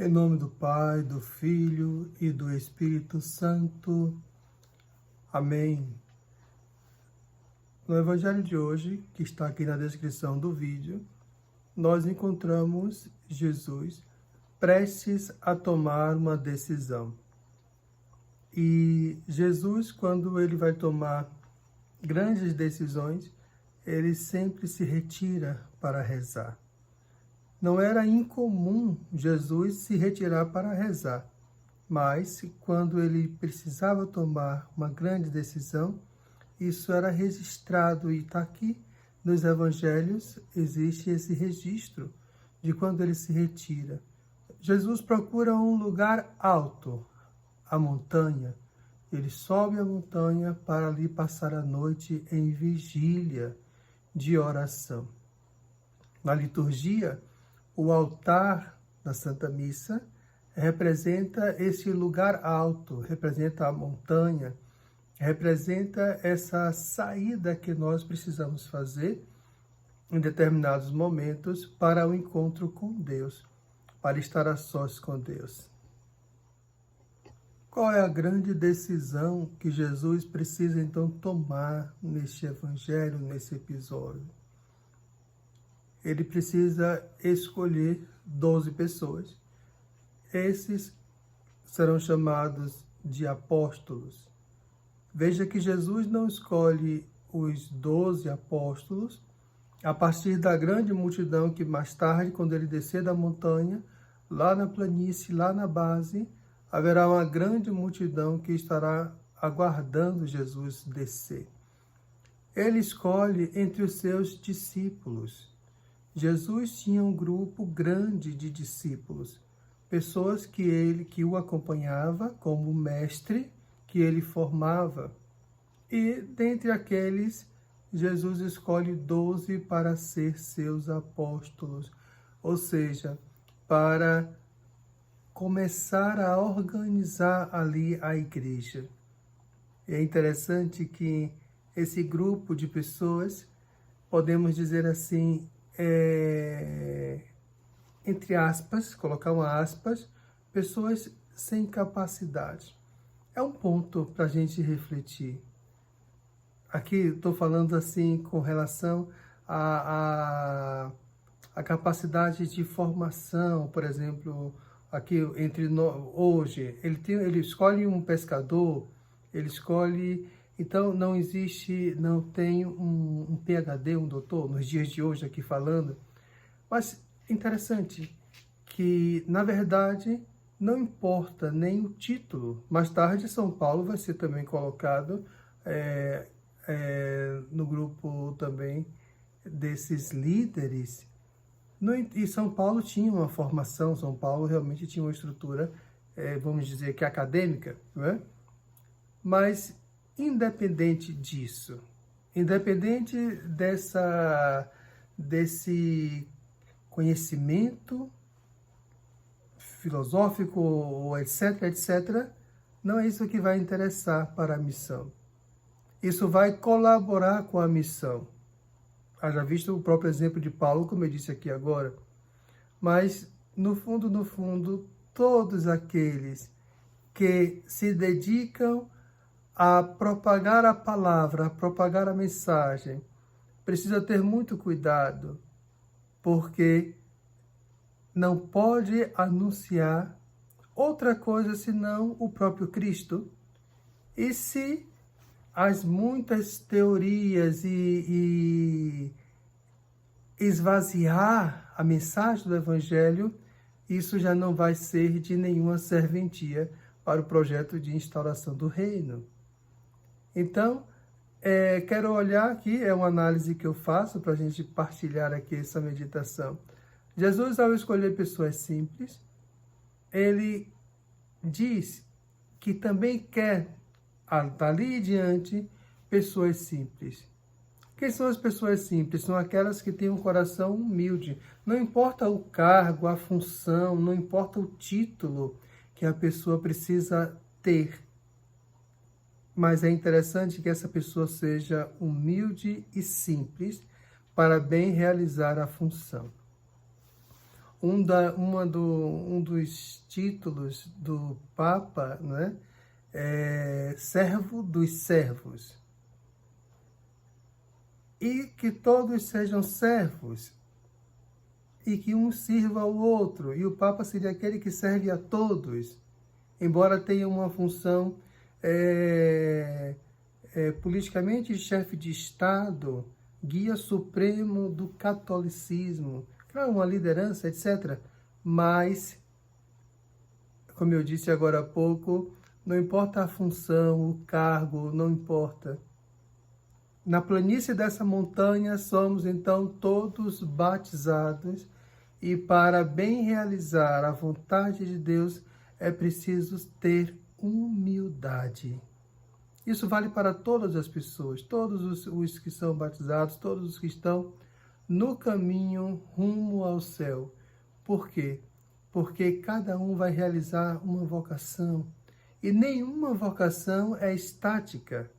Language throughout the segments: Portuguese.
Em nome do Pai, do Filho e do Espírito Santo. Amém. No Evangelho de hoje, que está aqui na descrição do vídeo, nós encontramos Jesus prestes a tomar uma decisão. E Jesus, quando ele vai tomar grandes decisões, ele sempre se retira para rezar. Não era incomum Jesus se retirar para rezar, mas quando ele precisava tomar uma grande decisão, isso era registrado e está aqui nos evangelhos, existe esse registro de quando ele se retira. Jesus procura um lugar alto, a montanha. Ele sobe a montanha para ali passar a noite em vigília de oração. Na liturgia, o altar da Santa Missa representa esse lugar alto, representa a montanha, representa essa saída que nós precisamos fazer em determinados momentos para o encontro com Deus, para estar a sós com Deus. Qual é a grande decisão que Jesus precisa então tomar neste evangelho, nesse episódio? Ele precisa escolher 12 pessoas. Esses serão chamados de apóstolos. Veja que Jesus não escolhe os 12 apóstolos a partir da grande multidão que mais tarde, quando ele descer da montanha, lá na planície, lá na base, haverá uma grande multidão que estará aguardando Jesus descer. Ele escolhe entre os seus discípulos. Jesus tinha um grupo grande de discípulos, pessoas que o acompanhava como mestre, que ele formava. E dentre aqueles, Jesus escolhe 12 para ser seus apóstolos, ou seja, para começar a organizar ali a igreja. É interessante que esse grupo de pessoas, podemos dizer assim, entre aspas, colocar uma aspas, pessoas sem capacidade. É um ponto para a gente refletir. Aqui estou falando assim com relação à capacidade de formação, por exemplo, aqui hoje, ele escolhe um pescador, ele escolhe. Então, não tem um PhD, um doutor, nos dias de hoje aqui falando. Mas interessante que, na verdade, não importa nem o título. Mais tarde, São Paulo vai ser também colocado no grupo também desses líderes. E São Paulo tinha uma formação, São Paulo realmente tinha uma estrutura, vamos dizer que acadêmica, não é? Mas independente disso, independente desse conhecimento filosófico, etc., etc., não é isso que vai interessar para a missão. Isso vai colaborar com a missão. Haja visto o próprio exemplo de Paulo, como eu disse aqui agora. Mas, no fundo, todos aqueles que se dedicam a propagar a palavra, a propagar a mensagem, precisa ter muito cuidado, porque não pode anunciar outra coisa senão o próprio Cristo. E se as muitas teorias e esvaziar a mensagem do Evangelho, isso já não vai ser de nenhuma serventia para o projeto de instauração do reino. Então, quero olhar aqui, é uma análise que eu faço para a gente partilhar aqui essa meditação. Jesus, ao escolher pessoas simples, ele diz que também quer, dali em diante, pessoas simples. Quem são as pessoas simples? São aquelas que têm um coração humilde. Não importa o cargo, a função, não importa o título que a pessoa precisa ter. Mas é interessante que essa pessoa seja humilde e simples para bem realizar a função. Um dos títulos do Papa, né, é servo dos servos. E que todos sejam servos, e que um sirva ao outro. E o Papa seria aquele que serve a todos, embora tenha uma função politicamente chefe de Estado, guia supremo do catolicismo, claro, uma liderança, etc. Mas, como eu disse agora há pouco, não importa a função, o cargo, não importa. Na planície dessa montanha somos então todos batizados, e para bem realizar a vontade de Deus é preciso ter humildade. Isso vale para todas as pessoas, todos os que são batizados, todos os que estão no caminho rumo ao céu. Por quê? Porque cada um vai realizar uma vocação, e nenhuma vocação é estática.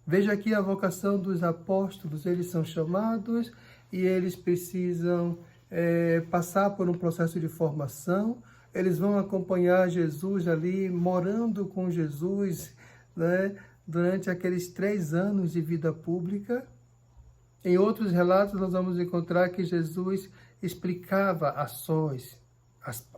Veja aqui a vocação dos apóstolos, eles são chamados e eles precisam passar por um processo de formação, eles vão acompanhar Jesus ali, morando com Jesus, né, durante aqueles 3 anos de vida pública. Em outros relatos nós vamos encontrar que Jesus explicava a sós,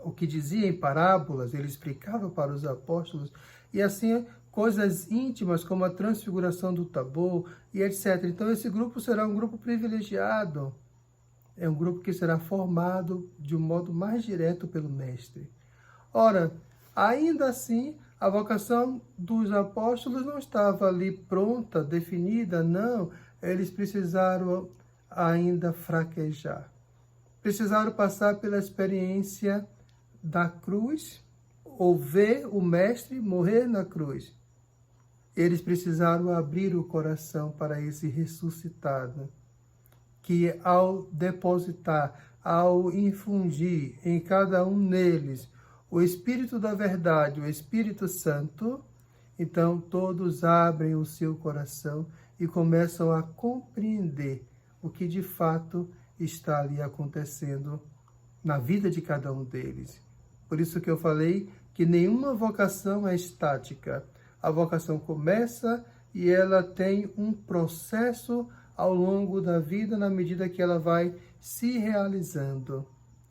o que dizia em parábolas, ele explicava para os apóstolos, e assim coisas íntimas como a transfiguração do Tabor e etc. Então esse grupo será um grupo privilegiado, é um grupo que será formado de um modo mais direto pelo Mestre. Ora, ainda assim, a vocação dos apóstolos não estava ali pronta, definida, não, eles precisaram ainda fraquejar. Precisaram passar pela experiência da cruz, ou ver o Mestre morrer na cruz. Eles precisaram abrir o coração para esse ressuscitado, que ao depositar, ao infundir em cada um deles o Espírito da Verdade, o Espírito Santo, então todos abrem o seu coração e começam a compreender o que de fato está ali acontecendo na vida de cada um deles. Por isso que eu falei que nenhuma vocação é estática. A vocação começa e ela tem um processo ao longo da vida, na medida que ela vai se realizando.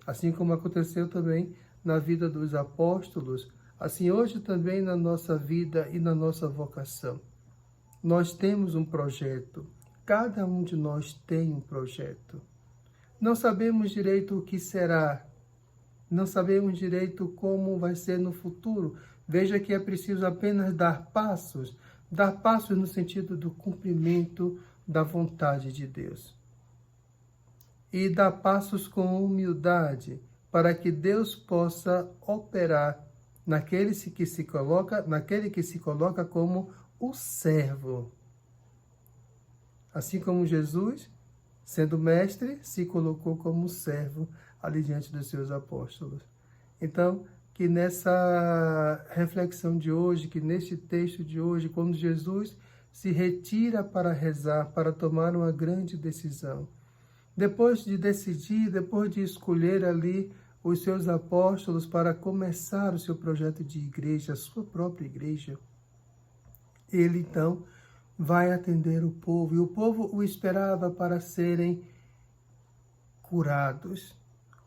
Assim como aconteceu também na vida dos apóstolos, assim hoje também na nossa vida e na nossa vocação. Nós temos um projeto, cada um de nós tem um projeto. Não sabemos direito o que será, não sabemos direito como vai ser no futuro. Veja que é preciso apenas dar passos no sentido do cumprimento da vontade de Deus. E dar passos com humildade, para que Deus possa operar naquele que se coloca como o servo. Assim como Jesus, sendo mestre, se colocou como servo ali diante dos seus apóstolos. Então, que nessa reflexão de hoje, que neste texto de hoje, quando Jesus se retira para rezar, para tomar uma grande decisão, depois de decidir, depois de escolher ali os seus apóstolos para começar o seu projeto de igreja, a sua própria igreja, ele então vai atender o povo, e o povo o esperava para serem curados.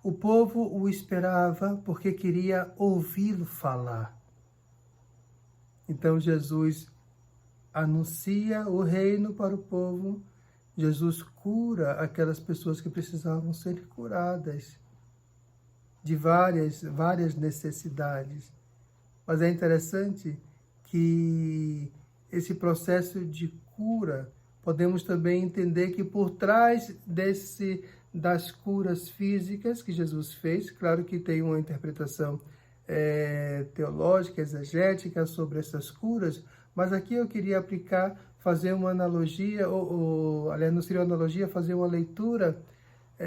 O povo o esperava porque queria ouvi-lo falar. Então Jesus anuncia o reino para o povo, Jesus cura aquelas pessoas que precisavam ser curadas de várias necessidades. Mas é interessante que esse processo de cura, podemos também entender que por trás das curas físicas que Jesus fez, claro que tem uma interpretação teológica, exegética sobre essas curas, mas aqui eu queria fazer uma analogia, aliás, não seria uma analogia, fazer uma leitura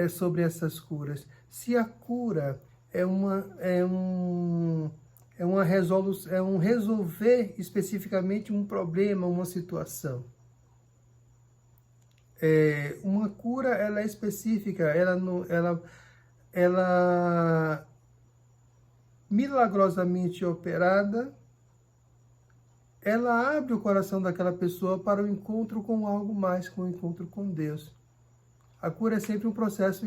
sobre essas curas. Se a cura é um resolver especificamente um problema, uma situação. Uma cura, ela é específica, ela ela milagrosamente operada, ela abre o coração daquela pessoa para o encontro com algo mais, com o encontro com Deus. A cura é sempre um processo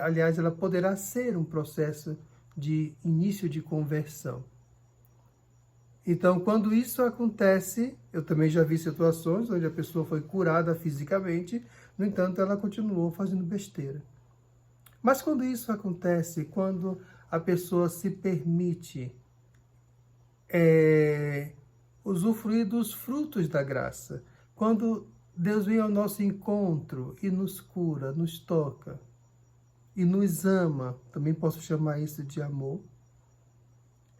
aliás, ela poderá ser um processo de início de conversão. Então, quando isso acontece, eu também já vi situações onde a pessoa foi curada fisicamente, no entanto, ela continuou fazendo besteira. Mas quando isso acontece, quando a pessoa se permite usufruir dos frutos da graça, quando Deus vem ao nosso encontro e nos cura, nos toca e nos ama, também posso chamar isso de amor,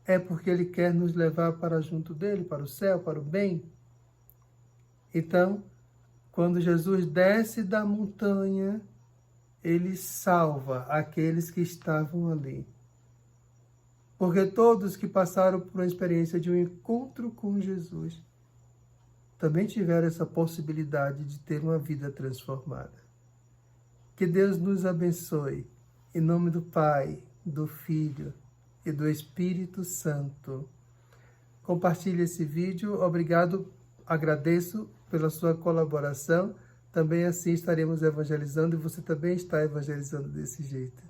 é porque Ele quer nos levar para junto dEle, para o céu, para o bem. Então, quando Jesus desce da montanha, Ele salva aqueles que estavam ali. Porque todos que passaram por uma experiência de um encontro com Jesus também tiveram essa possibilidade de ter uma vida transformada. Que Deus nos abençoe. Em nome do Pai, do Filho e do Espírito Santo. Compartilhe esse vídeo. Obrigado, agradeço pela sua colaboração. Também assim estaremos evangelizando e você também está evangelizando desse jeito.